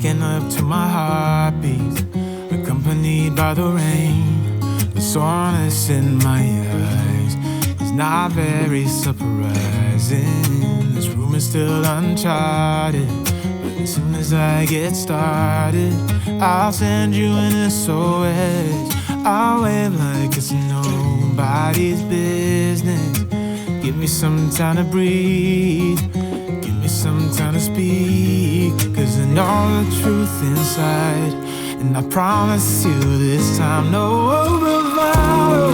waking up to my heartbeat, accompanied by the rain. The soreness in my eyes is not very surprising. This room is still uncharted, but as soon as I get started, I'll send you an SOS. I'll wave like it's nobody's business. Give me some time to breathe, give me some time to speak, 'cause I know the truth inside. And I promise you this time, no bravado,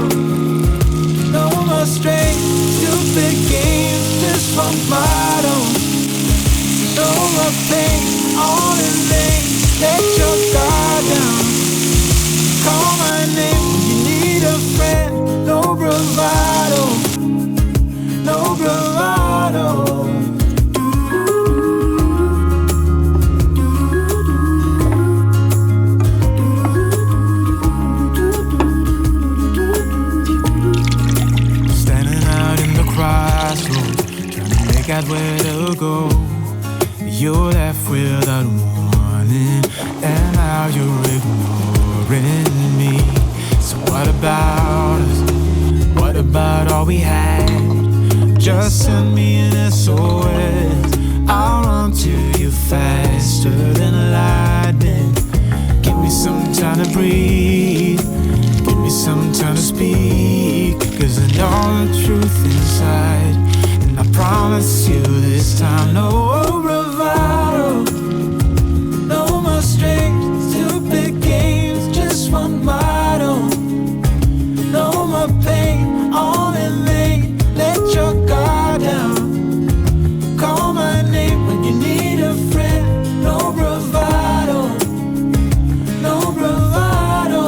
no more strange, stupid games, just one bottle. No more pain, all in vain, let your guard down. Call my name when you need a friend, no bravado, no bravado. Crossroads, trying to make out where to go. You're left without warning, and now you're ignoring me. So what about us? What about all we had? Just send me an SOS. I'll run to you faster than lightning. Give me some time to breathe, give me some time to speak, 'cause I know the truth inside. And I promise you this time, no bravado, no more strange, stupid games, just one motto. No more pain, all in vain, let your guard down. Call my name when you need a friend, no bravado, no bravado.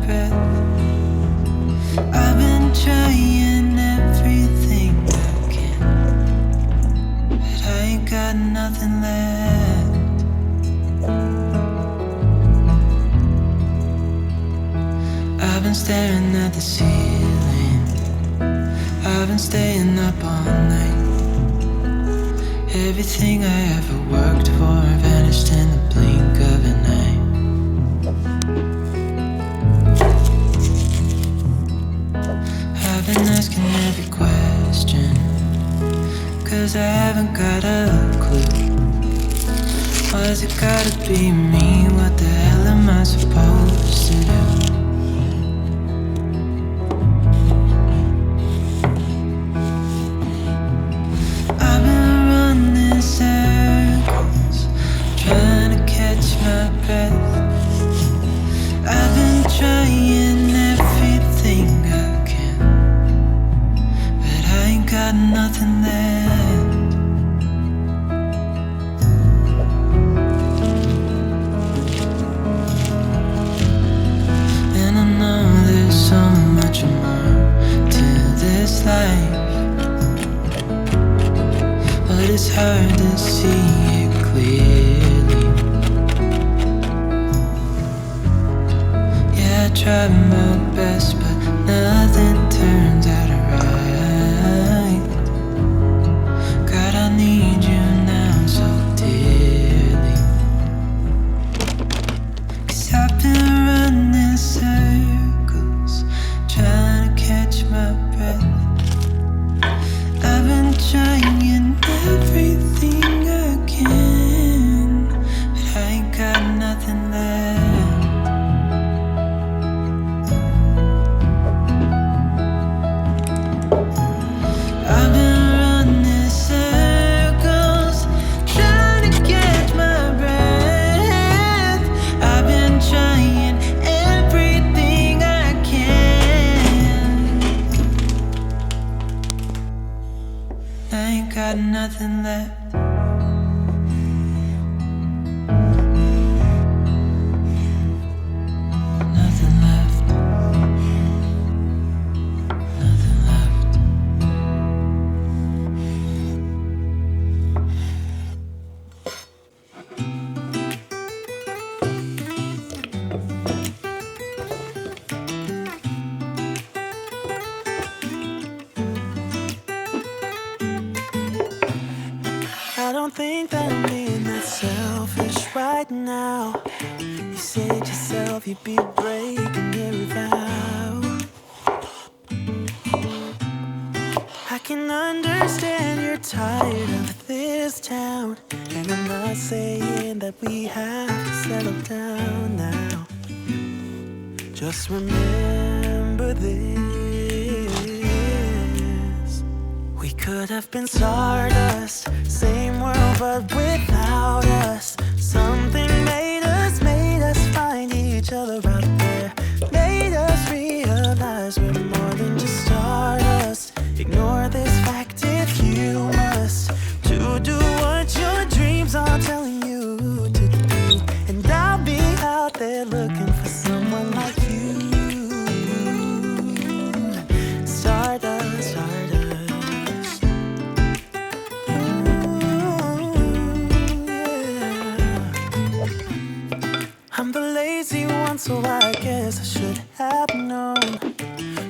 breath. I've been trying everything I can, but I ain't got nothing left. I've been staring at the ceiling, I've been staying up all night. Everything I ever worked for vanished in the blink of an eye. I've been asking every question, 'cause I haven't got a clue. Why's it gotta be me? What the hell am I supposed to do? I've been running circles, trying to catch my breath. I've been trying everything I can, but I ain't got nothing left. And I know there's so much more to this life, but it's hard to see it clearly. Yeah, I tried my best, but nothing turns out right. God, I need you now so dearly, 'cause I've been running circles, trying to catch my breath. I've been trying everything I can, but I ain't got nothing left. I've been running circles, trying to catch my breath. I've been trying everything I can. I ain't got nothing left. Nothing left. Nothing left. I don't think that I'm being that selfish right now. You said yourself you'd be breaking every vow. I can understand you're tired of this town, and I'm not saying that we have to settle down now. Just remember this: we could have been stardust, same world but without us. Something made us find each other out there, made us realize we're more than just stardust. Ignore this fact if you must, to do what your dreams are telling you to do. And I'll be out there looking for someone like you. Stardust, stardust. I'm the lazy one, so I guess I should have known.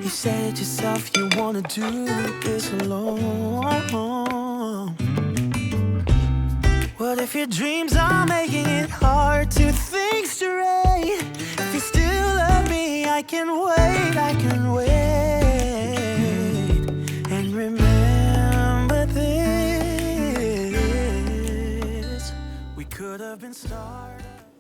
You said yourself you wanna do this alone. What if your dreams are making it hard to think straight? If you still love me, I can wait, I can wait. And remember this: we could have been stars.